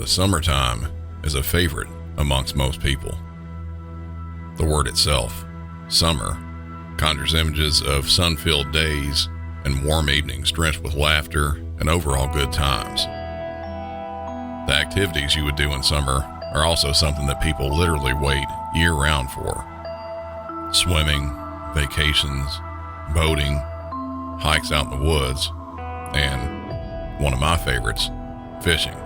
The summertime is a favorite amongst most people. The word itself, summer, conjures images of sun-filled days and warm evenings drenched with laughter and overall good times. The activities you would do in summer are also something that people literally wait year-round for. Swimming, vacations, boating, hikes out in the woods, and one of my favorites, fishing.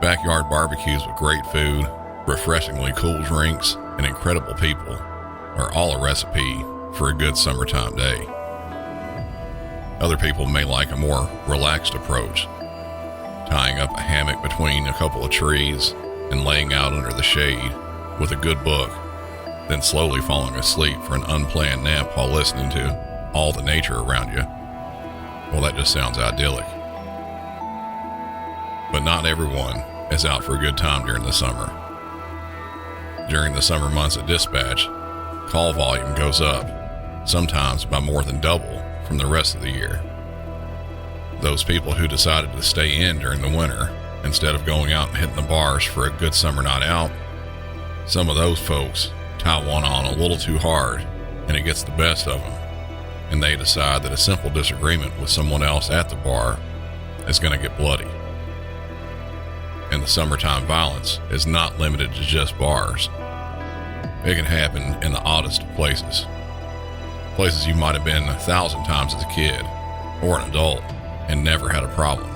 Backyard barbecues with great food, refreshingly cool drinks, and incredible people are all a recipe for a good summertime day. Other people may like a more relaxed approach, tying up a hammock between a couple of trees and laying out under the shade with a good book, then slowly falling asleep for an unplanned nap while listening to all the nature around you. Well, that just sounds idyllic. But not everyone is out for a good time during the summer. During the summer months at dispatch, call volume goes up, sometimes by more than double from the rest of the year. Those people who decided to stay in during the winter instead of going out and hitting the bars for a good summer night out, some of those folks tie one on a little too hard and it gets the best of them, and they decide that a simple disagreement with someone else at the bar is going to get bloody. And the summertime violence is not limited to just bars. It can happen in the oddest of places. Places you might have been 1,000 times as a kid or an adult and never had a problem.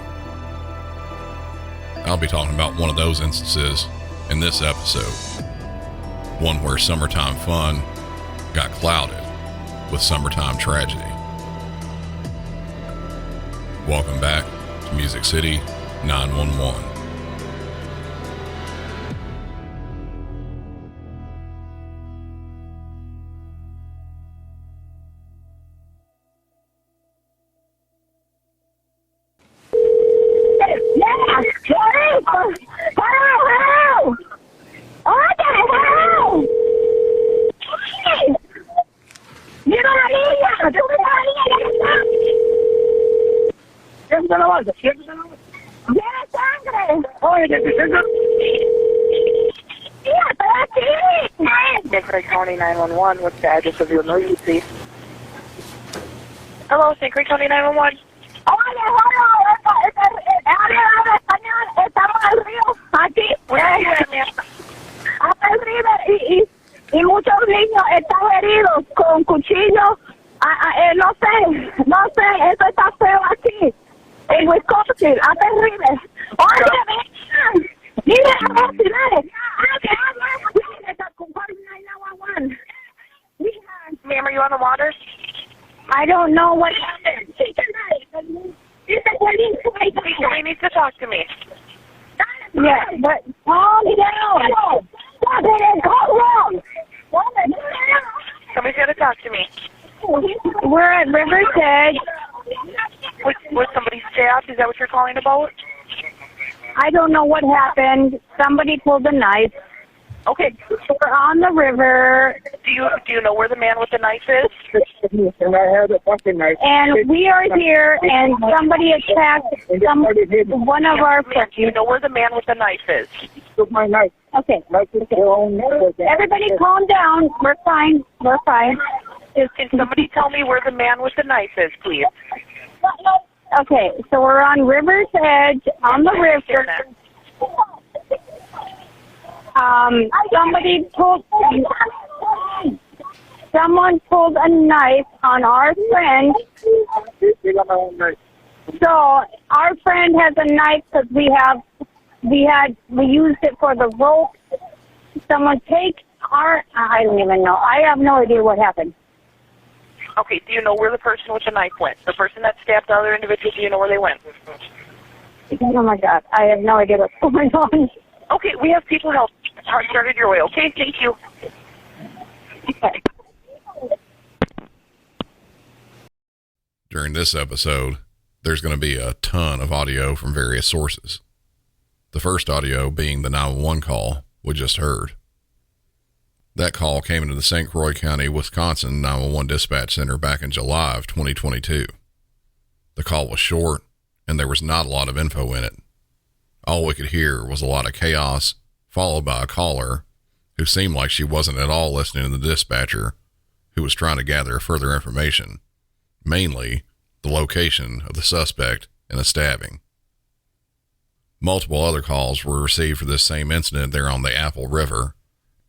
I'll be talking about one of those instances in this episode. One where summertime fun got clouded with summertime tragedy. Welcome back to Music City 911. County 911, what's the address of your emergency? Hello, St. Clair County 911. Estamos al río, aquí. Hasta el río y muchos niños están heridos con cuchillos. No sé, eso está feo aquí. En Wisconsin, hasta el río. Oye, dile a los ciudades. Ma'am, are you on the water? I don't know what happened. He needs to talk to me. Yeah, but calm down. Somebody's got to talk to me. We're at River's Edge. Was somebody stabbed? Is that what you're calling about? I don't know what happened. Somebody pulled a knife. Okay. We're on the river. Do you know where the man with the knife is? And I had a fucking knife. And we are here, and somebody attacked one of our friends. Do you know where the man with the knife is? Took my knife. Okay. Everybody calm down. We're fine. Can somebody tell me where the man with the knife is, please? Okay, so we're on River's Edge, on the river. Someone pulled a knife on our friend. So our friend has a knife because we used it for the rope. Someone take I don't even know. I have no idea what happened. Okay, do you know where the person with the knife went? The person that stabbed the other individual, do you know where they went? Oh my God, I have no idea what's going on. Okay, we have people help. Started your way, okay? Thank you. Okay. During this episode, there's going to be a ton of audio from various sources. The first audio being the 911 call we just heard. That call came into the St. Croix County, Wisconsin 911 dispatch center back in July of 2022. The call was short, and there was not a lot of info in it. All we could hear was a lot of chaos, followed by a caller who seemed like she wasn't at all listening to the dispatcher, who was trying to gather further information, mainly the location of the suspect in a stabbing. Multiple other calls were received for this same incident there on the Apple River,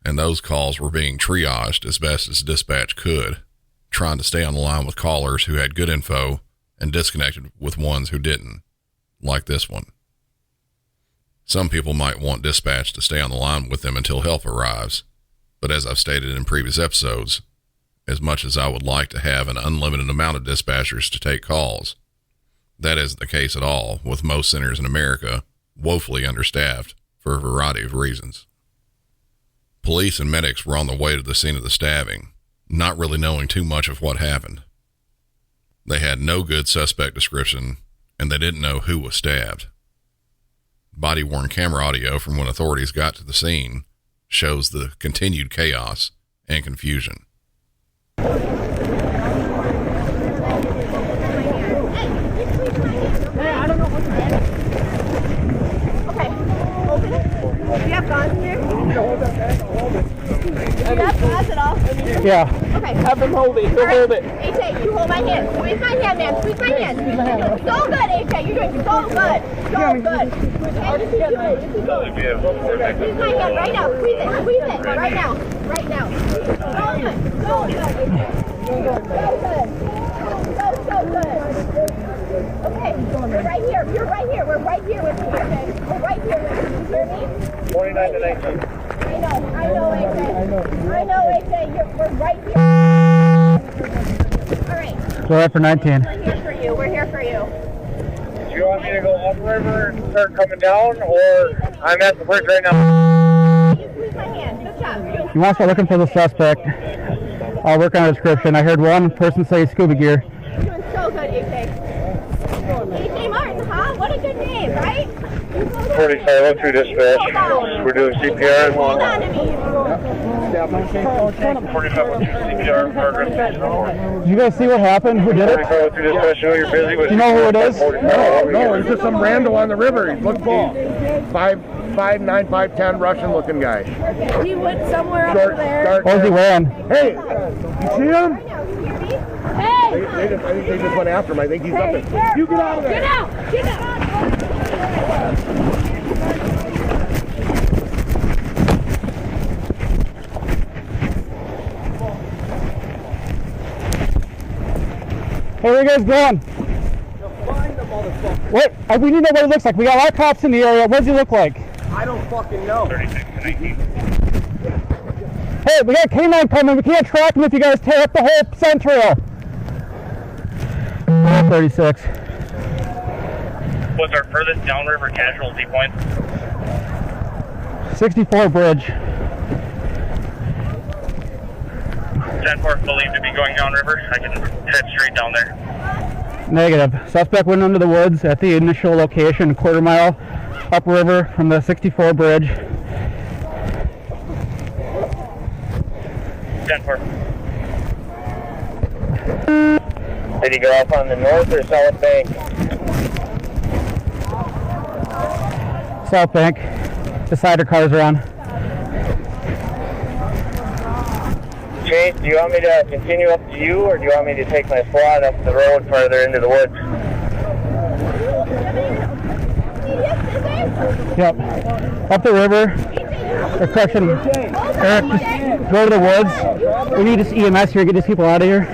and those calls were being triaged as best as dispatch could, trying to stay on the line with callers who had good info and disconnected with ones who didn't, like this one. Some people might want dispatch to stay on the line with them until help arrives, but as I've stated in previous episodes, as much as I would like to have an unlimited amount of dispatchers to take calls, that isn't the case at all, with most centers in America woefully understaffed for a variety of reasons. Police and medics were on the way to the scene of the stabbing, not really knowing too much of what happened. They had no good suspect description, and they didn't know who was stabbed. Body-worn camera audio from when authorities got to the scene shows the continued chaos and confusion. Yeah. Okay. Have him hold it. He'll hold it. AJ, you hold my hand. Squeeze my hand, man. Squeeze my hand. You're doing so good, AJ. You're doing so good. So good. Squeeze my hand right now. Squeeze it. Squeeze it. Right now. Right now. So good. So good. So good. So good. Okay. We're right here. You're right here. We're right here with you, okay? We're right here with you. You hear me? 29 to 19. I know, AJ. I know, AJ. We're right here. All right. Go right for 19. We're here for you. We're here for you. Do you want me to go upriver and start coming down, or I'm at the bridge right now? You squeeze my hand. Good job. You want to start looking for the suspect. I'll work on a description. I heard one person say scuba gear. You're doing so good, AJ. AJ Martin, huh? What a good name, right? 45 through dispatch. We're doing CPR. Hold on to me. 45 through CPR. Did you guys see what happened? Who did it? 45 through dispatch. I know you're busy with. Do you know who it is? No, it's just some rando on the river. He looked 5'9", 5'10", Russian-looking guy. He went somewhere up there. What was he wearing? Hey, you see him? Hey! I think they just went after him. I think he's up there. You get out of there. Get out! Get out! Hey, where are you guys going? What? We need to know what it looks like. We got a lot of cops in the area. What does he look like? I don't fucking know. 36 to 19. Hey, we got K9 coming. We can't track him if you guys tear up the whole scent trail. 36. What's our furthest downriver casualty point? 64 bridge. 10-4 believed to be going downriver. I can head straight down there. Negative. Suspect went into the woods at the initial location, a quarter mile upriver from the 64 bridge. 10-4. Did he go off on the north or south bank? South bank. The cider cars are on. Chase, do you want me to continue up to you, or do you want me to take my squad up the road further into the woods? Yep. Up the river. Or correction. Eric, just go to the woods. We need this EMS here. Get these people out of here.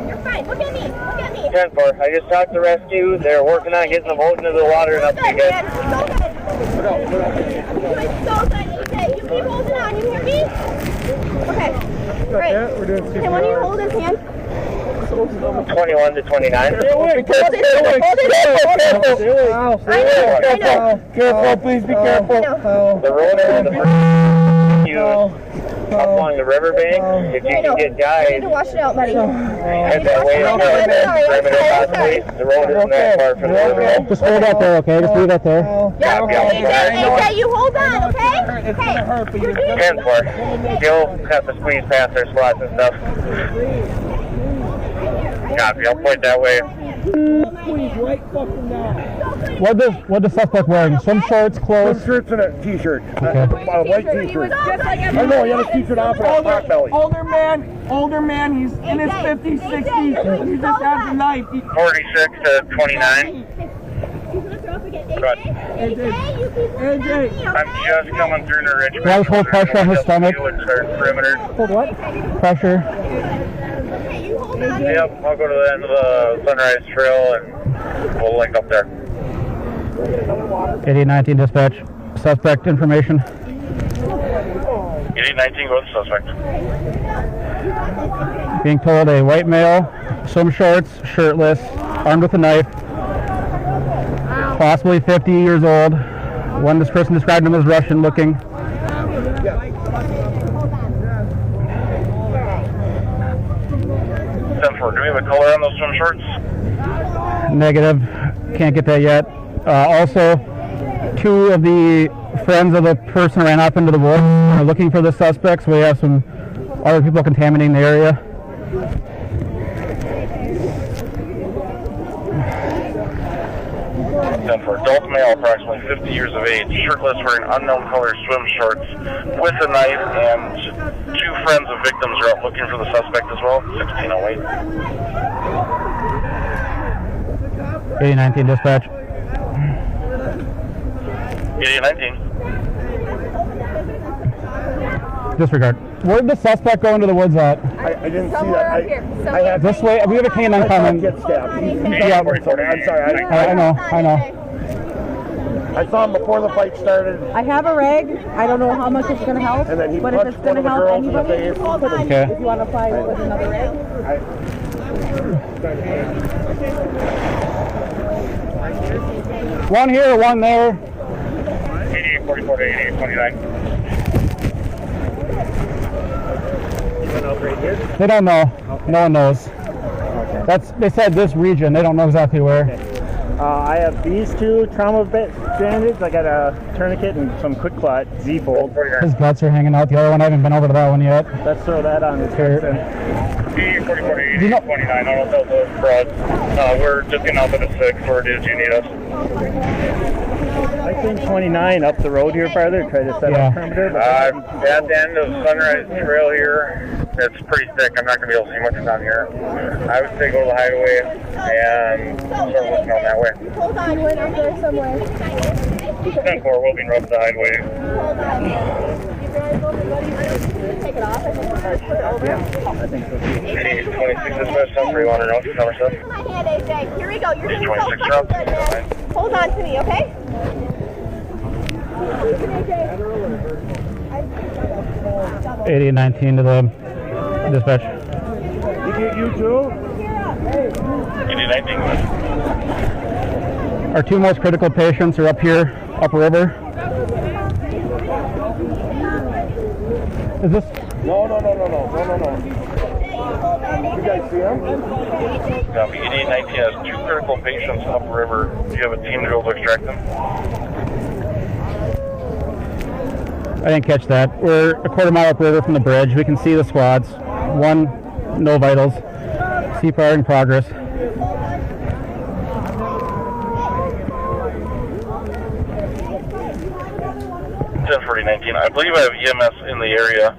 You're fine. Look at me. Look at me. 10-4. I just talked to rescue. They're working on getting the boat into the water and up to you guys. So good, AJ. You keep holding on. You hear me? Okay. Great. Hey, when you hold his hand? 21 to 29. Hold it. I know. Careful, please be careful. The road is the first up along the riverbank. If you can get I guys, need to wash it out, buddy. head that way. I'm sorry. The road isn't that far from the river. Just hold that there, okay? Just leave that there. Yeah, AJ, you hold on, okay? Okay. 10-4. You'll have to squeeze past their slots and stuff. Copy, I'll point that way. Please, right fucking now. What the suspect wearing? Swim shorts, clothes? Swim shirts and a t-shirt. Okay. A white t-shirt. I know, he had a t-shirt on for a pot belly. Older man, he's in his 50s, 60s. He just has a knife. 46 to 29. AJ. I'm just coming through the ridge. Grab hold pressure on his stomach. Perimeter. Hold what? Pressure. Yep, I'll go to the end of the Sunrise Trail and we'll link up there. 8819 dispatch. Suspect information. 8819, go with the suspect. Being told a white male, swim shorts, shirtless, armed with a knife, possibly 50 years old. This person described him as Russian looking. Do we have a color on those swim shorts? Negative. Can't get that yet. Also, 2 of the friends of the person ran off into the woods are looking for the suspects. We have some other people contaminating the area. For adult male, approximately 50 years of age, shirtless, wearing unknown color swim shorts with a knife, and 2 friends of victims are out looking for the suspect as well. 1608. 8019 dispatch. 8819. Disregard. Where did the suspect go into the woods at? I didn't see that. I had This way. We have a canine coming. get stabbed. Yeah, I'm sorry. I know. I saw him before the fight started, I have a rag. I don't know how much it's going to help, and then he but if punched it's one going of to the help girls in the anybody, face. Okay. if you want to apply with another rag. One here, one there. 8844 to 8829. They don't know. No one knows. They said this region. They don't know exactly where. I have these 2 trauma bandages. I got a tourniquet and some quick clot Z-fold. His guts are hanging out. The other one, I haven't been over to that one yet. Let's throw that on his Here. head. 8844 to 8829. I don't know if that was fraud. We're just getting out of the 6. Where do you need us? I think 29 up the road here farther. Try to set up perimeter. At the end of Sunrise Trail here, it's pretty thick. I'm not going to be able to see much down here. I would say go to the highway and start looking on that way. Hold on, we're up there somewhere. 10-4, we'll be rough the highway. Take it off. I think so. 26 dispatch, 10-3, know cover stuff. My hand, AJ. Here we go. You're going to be so 26 fucking good, man. Hold on to me, okay? 8819 to the dispatch. You too? 8819. Our 2 most critical patients are up here, upriver. Is this? No. You guys see him? 8819 has 2 critical patients upriver. Do you have a team to go to extract them? I didn't catch that. We're a quarter mile upriver from the bridge. We can see the squads. 1, no vitals. CPR in progress. 10-40-19. I believe I have EMS in the area.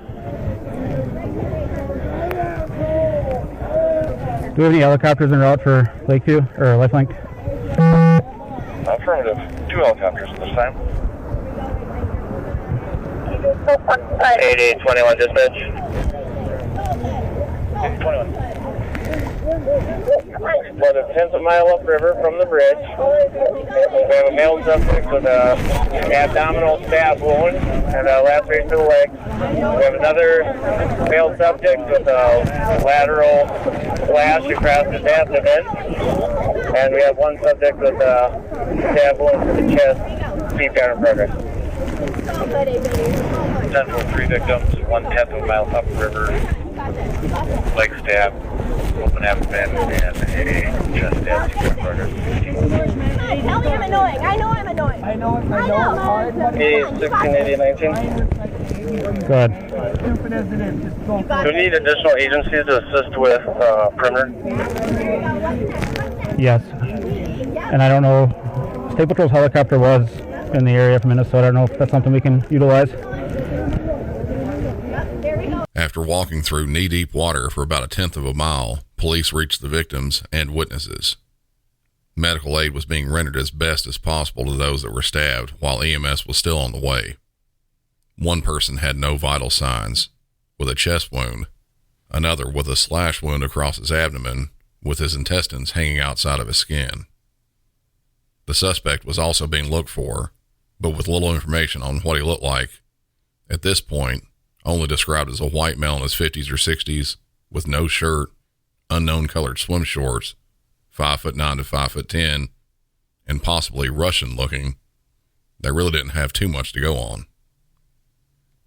Do we have any helicopters en route for Lakeview or Lifelink? Affirmative. 2 helicopters at this time. 8821 dispatch. 21. Well, the 10th mile upriver from the bridge. We have a male suspect with an abdominal stab wound and a laceration to the leg. We have another male subject with a lateral slash across his abdomen. And we have 1 subject with a stab wound to the chest. CPR in progress. 10-3 victims, 1/10 of a mile upriver. Leg stab, open abdomen, and a chest stab. Tell me I'm annoying. I know I'm annoying. I know. 16-80-19. Go ahead. Do we need additional agencies to assist with perimeter? Yes. And I don't know, State Patrol's helicopter was in the area from Minnesota. I don't know if that's something we can utilize. After walking through knee-deep water for about 1/10 of a mile, police reached the victims and witnesses. Medical aid was being rendered as best as possible to those that were stabbed while EMS was still on the way. One person had no vital signs, with a chest wound, another with a slash wound across his abdomen, with his intestines hanging outside of his skin. The suspect was also being looked for, but with little information on what he looked like. At this point, only described as a white male in his 50s or 60s, with no shirt, unknown colored swim shorts, 5'9" to 5'10", and possibly Russian looking. They really didn't have too much to go on.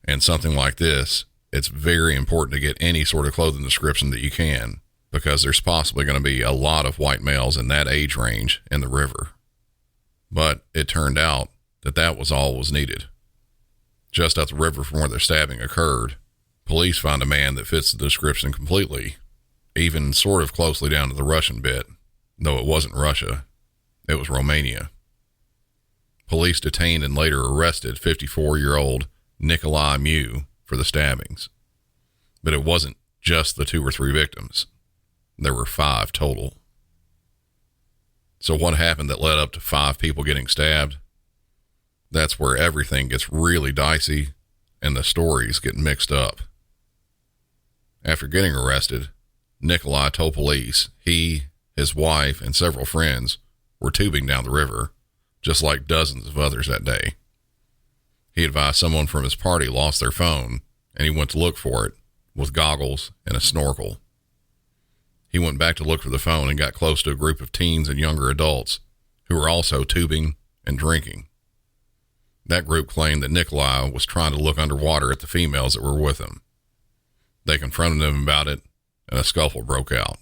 And something like this, it's very important to get any sort of clothing description that you can, because there's possibly going to be a lot of white males in that age range in the river. But it turned out that that was all was needed. Just up the river from where the stabbing occurred, police found a man that fits the description completely, even sort of closely down to the Russian bit, though it wasn't Russia, it was Romania. Police detained and later arrested 54-year-old Nikolai Mew for the stabbings. But it wasn't just the 2 or 3 victims. There were 5 total. So what happened that led up to 5 people getting stabbed? That's where everything gets really dicey and the stories get mixed up. After getting arrested, Nikolai told police he, his wife, and several friends were tubing down the river, just like dozens of others that day. He advised someone from his party lost their phone, and he went to look for it with goggles and a snorkel. He went back to look for the phone and got close to a group of teens and younger adults who were also tubing and drinking. That group claimed that Nikolai was trying to look underwater at the females that were with him. They confronted him about it, and a scuffle broke out.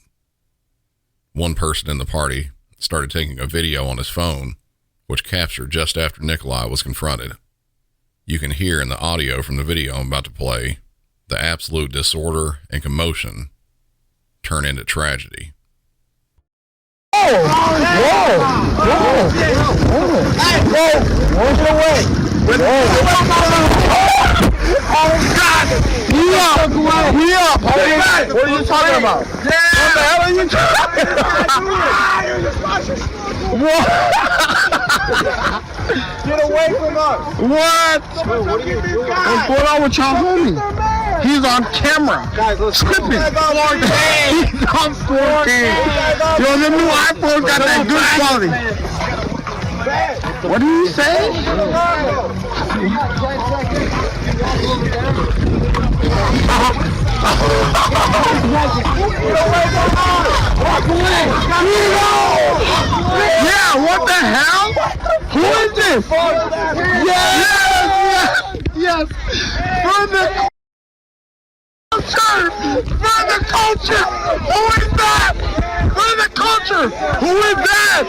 One person in the party started taking a video on his phone, which captured just after Nikolai was confronted. You can hear in the audio from the video I'm about to play the absolute disorder and commotion turn into tragedy. Whoa! Walk away! Oh God! He up! What are you talking about? What the hell are you talking about? Get away from us! What? What's going on with y'all homie? He's on camera. Guys, let's stripping. He's on 4K. Yo, the new iPhone's got that good quality. What did you say? Yeah, what the hell? Who is this? Yes. For the culture! Who is that? For the culture! Who is that?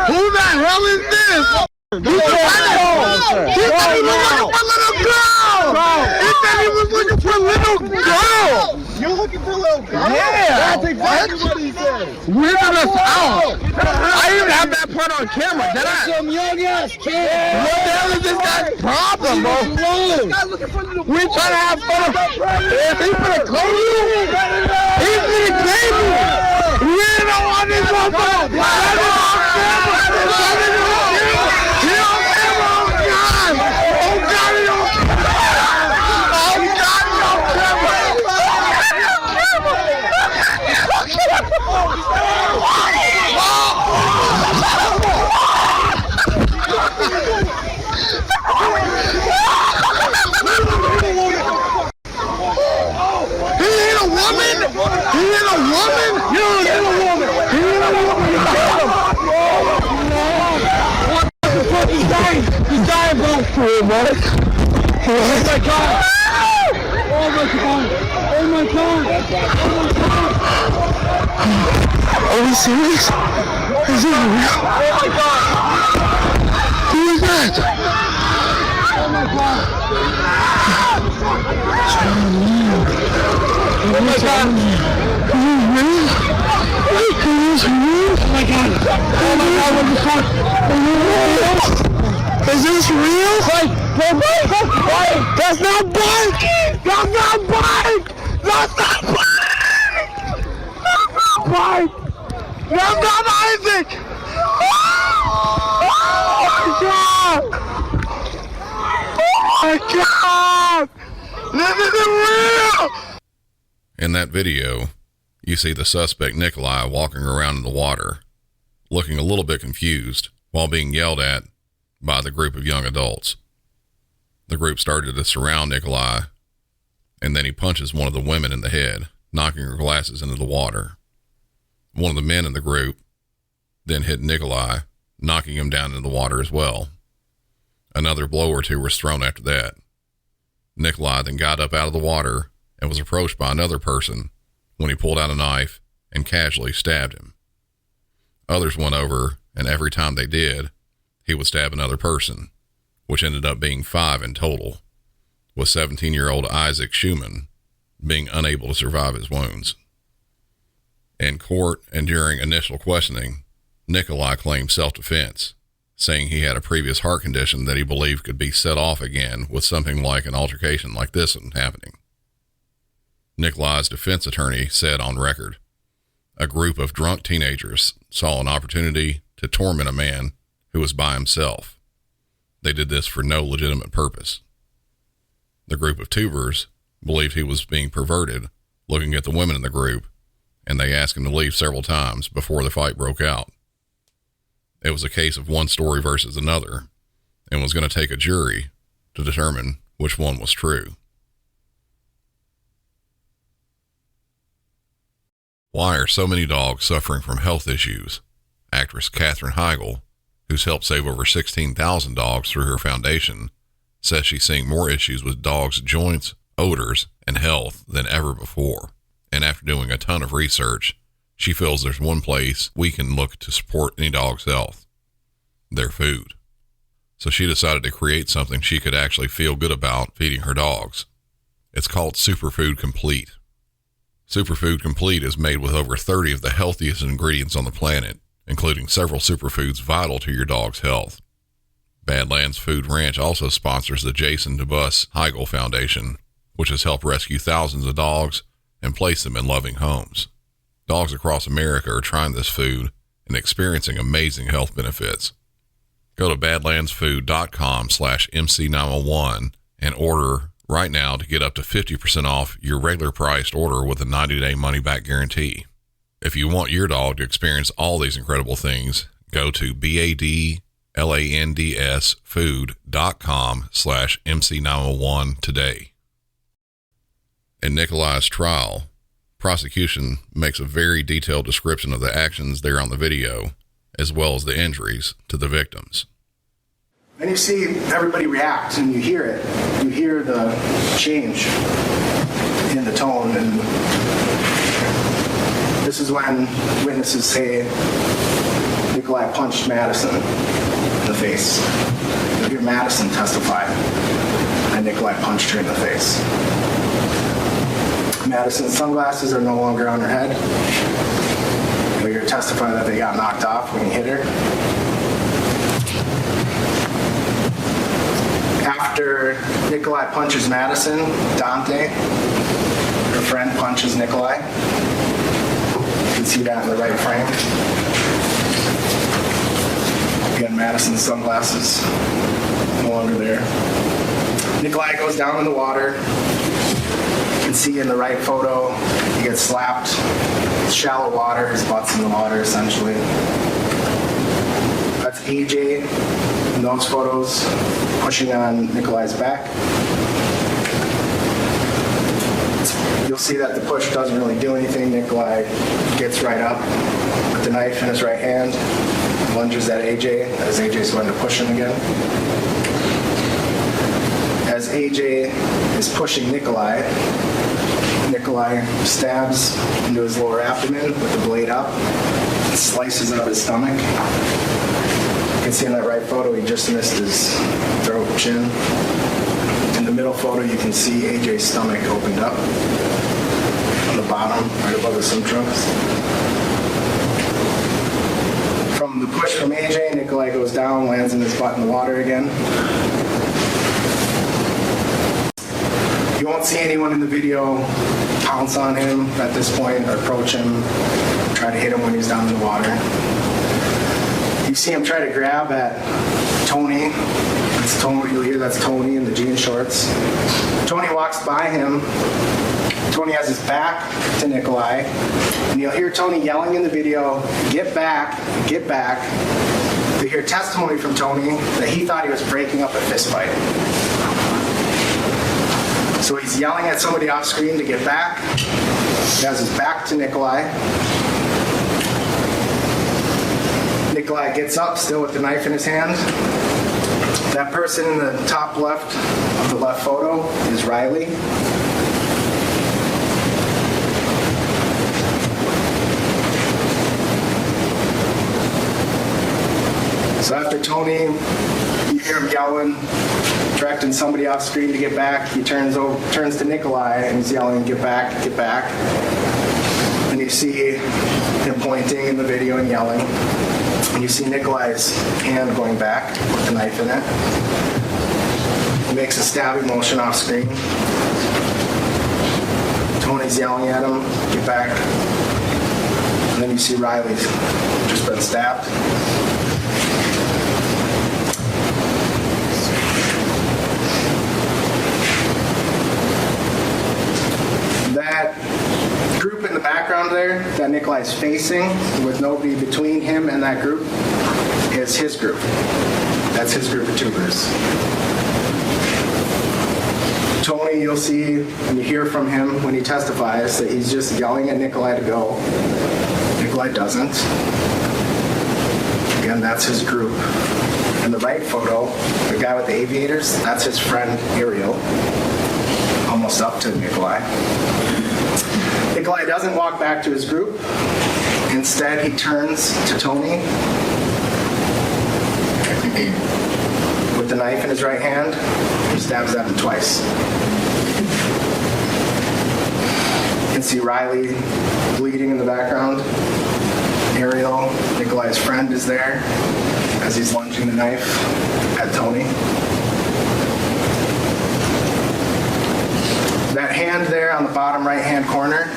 Who the hell is this? He said he was looking for a little girl! He said he was looking for a little girl! You're looking for a little girl? Yeah! That's exactly what he said! Weirded us out! I even have that part on camera, did I? Some young ass kid! What the hell is this guy's problem, bro? We're trying to have fun. He's gonna claim you! He's gonna claim you! We don't want this motherfucker! Let it on camera! Let it on camera! He on camera! Oh God! Oh God! He on camera! Oh God! He on camera! He ain't a woman! He ain't a woman! You ain't a woman! He ain't a woman! You killed him! What the fuck? He's dying! He's dying, bro! Oh my God! Oh my God! Oh my God! Oh my God! Are we serious? Is it real? Oh my God! Who is that? Oh my God! Oh my God! Is it real? this real? Oh my god. Oh my god, what the fuck? Is this real? That's not bike! That's not bike! That's not bike! That's not bike! That's not Isaac! Oh my god! Oh my god! This isn't real! In that video, you see the suspect Nikolai walking around in the water, looking a little bit confused while being yelled at by the group of young adults. The group started to surround Nikolai, and then he punches one of the women in the head, knocking her glasses into the water. One of the men in the group then hit Nikolai, knocking him down into the water as well. Another blow or two was thrown after that. Nikolai then got up out of the water and was approached by another person when he pulled out a knife and casually stabbed him. Others went over, and every time they did, he would stab another person, which ended up being 5 in total, with 17-year-old Isaac Schumann being unable to survive his wounds. In court and during initial questioning, Nikolai claimed self-defense, saying he had a previous heart condition that he believed could be set off again with something like an altercation like this one happening. Nikolai's defense attorney said on record, "A group of drunk teenagers saw an opportunity to torment a man who was by himself. They did this for no legitimate purpose. The group of tubers believed he was being perverted, looking at the women in the group, and they asked him to leave several times before the fight broke out. It was a case of one story versus another, and was going to take a jury to determine which one was true." Why are so many dogs suffering from health issues? Actress Katherine Heigl, who's helped save over 16,000 dogs through her foundation, says she's seeing more issues with dogs' joints, odors, and health than ever before. And after doing a ton of research, she feels there's one place we can look to support any dog's health: their food. So she decided to create something she could actually feel good about feeding her dogs. It's called Superfood Complete. Superfood Complete is made with over 30 of the healthiest ingredients on the planet, including several superfoods vital to your dog's health. Badlands Food Ranch also sponsors the Jason DeBus Heigl Foundation, which has helped rescue thousands of dogs and place them in loving homes. Dogs across America are trying this food and experiencing amazing health benefits. Go to badlandsfood.com/MC901 and order right now to get up to 50% off your regular priced order with a 90-day money-back guarantee. If you want your dog to experience all these incredible things, go to badlandsfood.com/MC901 today. In Nikolai's trial, Prosecution makes a very detailed description of the actions there on the video, as well as the injuries to the victims. And you see everybody react, and you hear it. You hear the change in the tone, and this is when witnesses say Nikolai punched Madison in the face. You hear Madison testify, and Nikolai punched her in the face. Madison's sunglasses are no longer on her head. You hear her testify that they got knocked off when he hit her. After Nikolai punches Madison, Dante, her friend, punches Nikolai. You can see that in the right frame. Again, Madison's sunglasses no longer there. Nikolai goes down in the water. You can see in the right photo, he gets slapped. It's shallow water, his butt's in the water essentially. That's AJ in those photos, pushing on Nikolai's back. You'll see that the push doesn't really do anything. Nikolai gets right up with the knife in his right hand, lunges at AJ as AJ's going to push him again. As AJ is pushing Nikolai, Nikolai stabs into his lower abdomen with the blade up and slices up his stomach. You can see in that right photo, he just missed his throat, chin. In the middle photo, you can see AJ's stomach opened up on the bottom, right above the swim trunks. Nikolai goes down, lands in his butt in the water again. You won't see anyone in the video pounce on him at this point or approach him, try to hit him when he's down in the water. You see him try to grab at Tony. That's Tony. You'll hear that's Tony in the jean shorts. Tony walks by him. Tony has his back to Nikolai, and you'll hear Tony yelling in the video, "Get back, get back." You hear testimony from Tony that he thought he was breaking up a fist fight. So he's yelling at somebody off screen to get back. He has his back to Nikolai. Nikolai gets up, still with the knife in his hand. That person in the top left of the left photo is Riley. So after Tony, you hear him yelling, directing somebody off screen to get back. He turns to Nikolai and he's yelling, "Get back, get back." And you see him pointing in the video and yelling. And you see Nikolai's hand going back with the knife in it. He makes a stabbing motion off screen. Tony's yelling at him, "Get back." And then you see Riley's just been stabbed. That group in the background there that Nikolai's facing with nobody between him and that group is his group. That's his group of tubers. Tony, you'll see and you hear from him when he testifies that he's just yelling at Nikolai to go. Nikolai doesn't. Again, that's his group. In the right photo, the guy with the aviators, that's his friend Ariel. Almost up to Nikolai. Nikolai doesn't walk back to his group. Instead, he turns to Tony with the knife in his right hand. He stabs at him twice. You can see Riley bleeding in the background. Ariel, Nikolai's friend, is there as he's lunging the knife at Tony. That hand there on the bottom right-hand corner,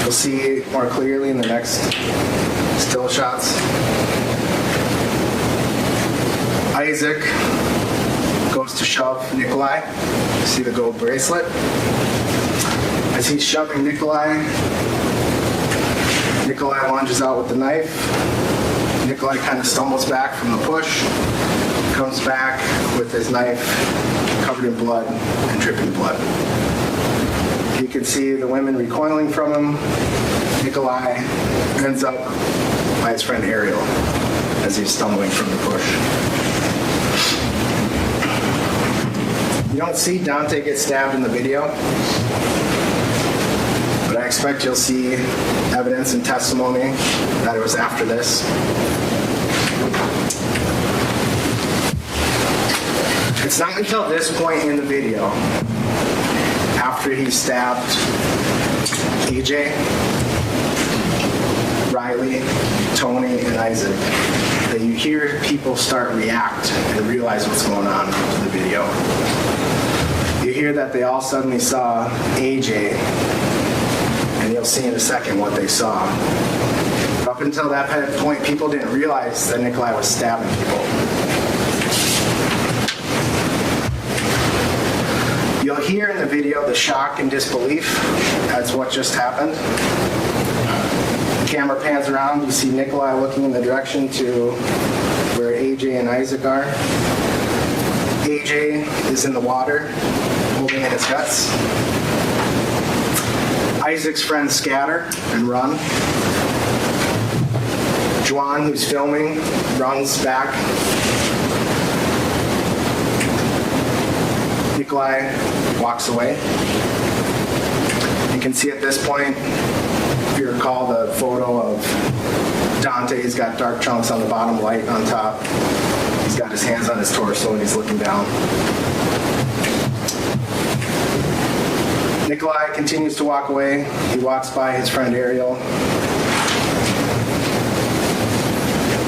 you'll see more clearly in the next still shots. Isaac goes to shove Nikolai. See the gold bracelet? As he's shoving Nikolai, Nikolai lunges out with the knife. Nikolai kind of stumbles back from the push, comes back with his knife covered in blood and dripping blood. You can see the women recoiling from him. Nikolai ends up by his friend Ariel as he's stumbling from the push. You don't see Dante get stabbed in the video, but I expect you'll see evidence and testimony that it was after this. It's not until this point in the video, after he stabbed AJ, Riley, Tony, and Isaac, that you hear people start react and realize what's going on in the video. You hear that they all suddenly saw AJ, and you'll see in a second what they saw. But up until that point, people didn't realize that Nikolai was stabbing people. You'll hear in the video the shock and disbelief as what just happened. The camera pans around, you see Nikolai looking in the direction to where AJ and Isaac are. AJ is in the water, holding in his guts. Isaac's friends scatter and run. Juan, who's filming, runs back. Nikolai walks away. You can see at this point, if you recall the photo of Dante, he's got dark chunks on the bottom, light on top. He's got his hands on his torso and he's looking down. Nikolai continues to walk away. He walks by his friend Ariel.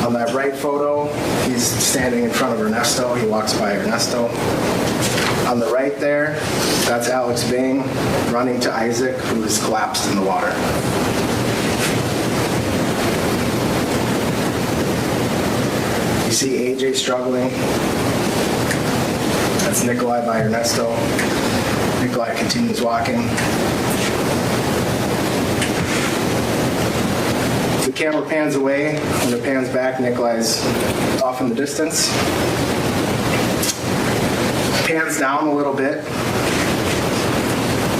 On photo, he's standing in front of Ernesto. He walks by Ernesto. On the right there, that's Alex Bing running to Isaac, who is collapsed in the water. You see AJ struggling. That's Nikolai by Ernesto. Nikolai continues walking. The camera pans away. When it pans back, Nikolai's off in the distance. Pans down a little bit.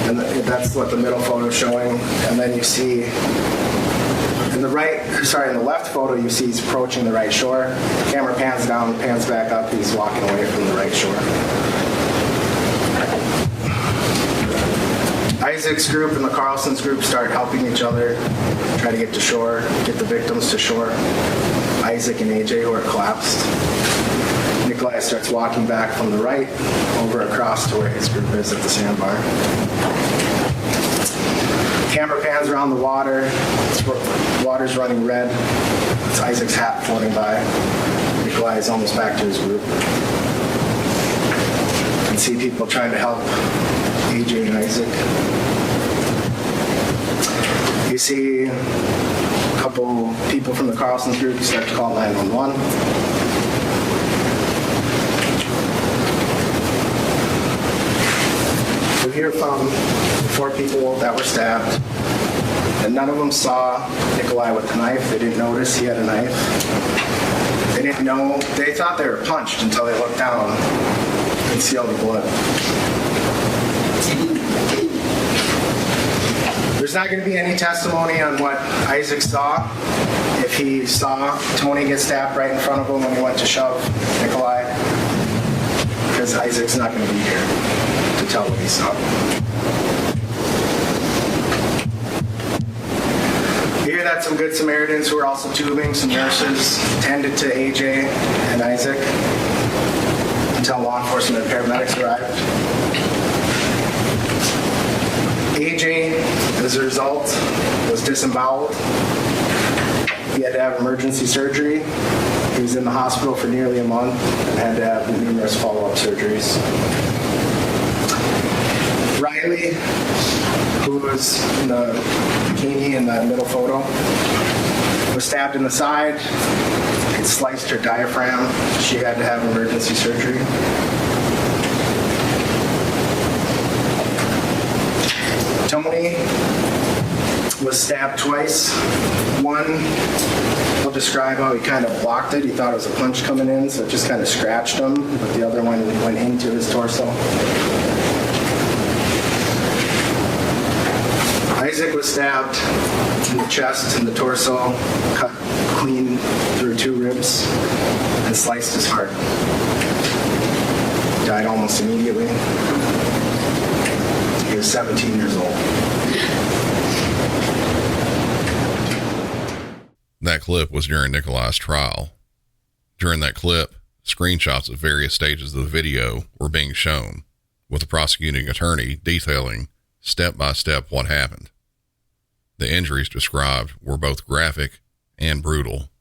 And that's what the middle photo is showing. And then you see in the left photo, you see he's approaching the right shore. Camera pans down, pans back up. He's walking away from the right shore. Isaac's group and the Carlson's group start helping each other, try to get to shore, get the victims to shore. Isaac and AJ, who are collapsed. Nikolai starts walking back from the right over across to where his group is at the sandbar. Camera pans around the water. The water's running red. It's Isaac's hat floating by. Nikolai is almost back to his group. You can see people trying to help AJ and Isaac. You see a couple people from the Carlson's group start to call 911. We hear from 4 people that were stabbed, and none of them saw Nikolai with the knife. They didn't notice he had a knife. They didn't know. They thought they were punched until they looked down and see all the blood. There's not going to be any testimony on what Isaac saw. If he saw Tony get stabbed right in front of him when he went to shove Nikolai, because Isaac's not going to be here to tell what he saw. You hear that some Good Samaritans who were also tubing, some nurses, tended to AJ and Isaac until law enforcement and paramedics arrived. AJ, as a result, was disemboweled. He had to have emergency surgery. He was in the hospital for nearly a month and had to have numerous follow-up surgeries. Riley, who was in the bikini in the middle photo, was stabbed in the side. It sliced her diaphragm. She had to have emergency surgery. Tony was stabbed twice. One, he'll describe how he kind of blocked it. He thought it was a punch coming in, so it just kind of scratched him, but the other one went into his torso. Isaac was stabbed in the chest and the torso, cut clean through 2 ribs, and sliced his heart. Died almost immediately. He was 17 years old. That clip was during Nikolai's trial. During that clip, screenshots of various stages of the video were being shown, with the prosecuting attorney detailing step by step what happened. The injuries described were both graphic and brutal.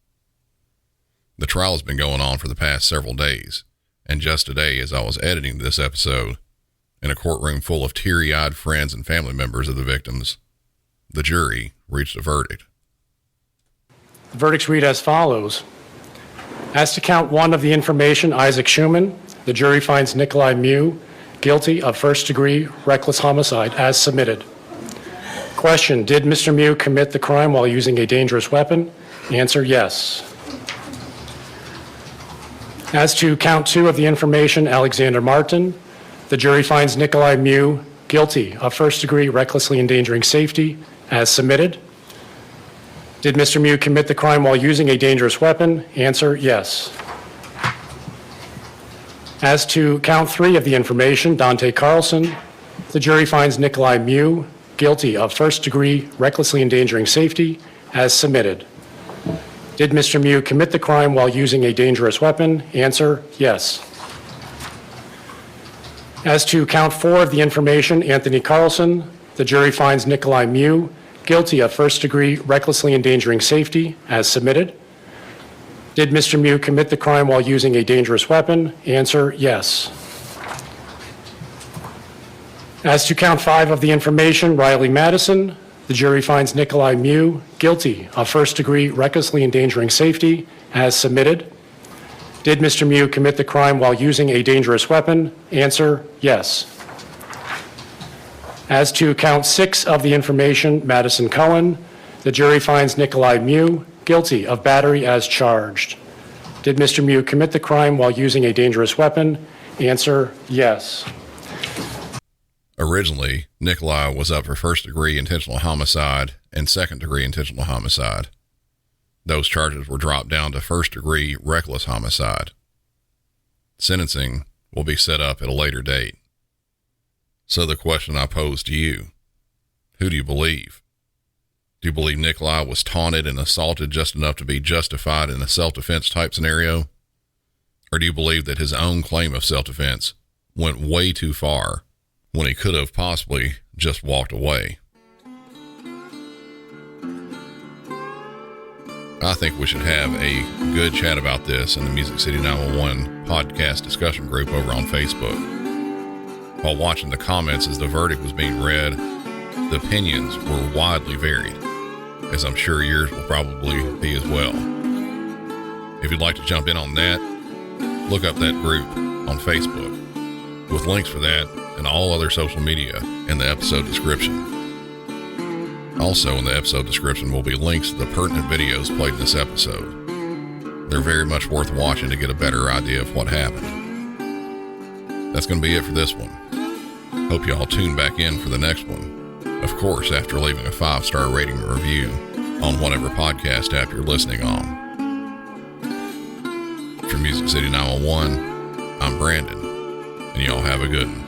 The trial has been going on for the past several days, and just today, as I was editing this episode, in a courtroom full of teary-eyed friends and family members of the victims, the jury reached a verdict. The verdicts read as follows. As to count 1 of the information, Isaac Schumann, the jury finds Nikolai Mew guilty of first-degree reckless homicide as submitted. Question, did Mr. Mew commit the crime while using a dangerous weapon? Answer, yes. As to count 2 of the information, Alexander Martin, the jury finds Nikolai Mew guilty of first-degree recklessly endangering safety as submitted. Did Mr. Mew commit the crime while using a dangerous weapon? Answer, yes. As to count 3 of the information, Dante Carlson, the jury finds Nikolai Mew guilty of first-degree recklessly endangering safety as submitted. Did Mr. Mew commit the crime while using a dangerous weapon? Answer, yes. As to count 4 of the information, Anthony Carlson, the jury finds Nikolai Mew guilty of first-degree recklessly endangering safety as submitted. Did Mr. Mew commit the crime while using a dangerous weapon? Answer, yes. As to count 5 of the information, Riley Madison, the jury finds Nikolai Mew guilty of first-degree recklessly endangering safety as submitted. Did Mr. Mew commit the crime while using a dangerous weapon? Answer, yes. As to count 6 of the information, Madison Cohen, the jury finds Nikolai Mew guilty of battery as charged. Did Mr. Mew commit the crime while using a dangerous weapon? Answer, yes. Originally, Nikolai was up for first-degree intentional homicide and second-degree intentional homicide. Those charges were dropped down to first-degree reckless homicide. Sentencing will be set up at a later date. So the question I pose to you, who do you believe? Do you believe Nikolai was taunted and assaulted just enough to be justified in a self-defense type scenario? Or do you believe that his own claim of self-defense went way too far when he could have possibly just walked away? I think we should have a good chat about this in the Music City 911 podcast discussion group over on Facebook. While watching the comments as the verdict was being read, the opinions were widely varied, as I'm sure yours will probably be as well. If you'd like to jump in on that, look up that group on Facebook with links for that and all other social media in the episode description. Also in the episode description will be links to the pertinent videos played in this episode. They're very much worth watching to get a better idea of what happened. That's going to be it for this one. Hope you all tune back in for the next one. Of course, after leaving a 5-star rating and review on whatever podcast app you're listening on. For Music City 911, I'm Brandon, and y'all have a good one.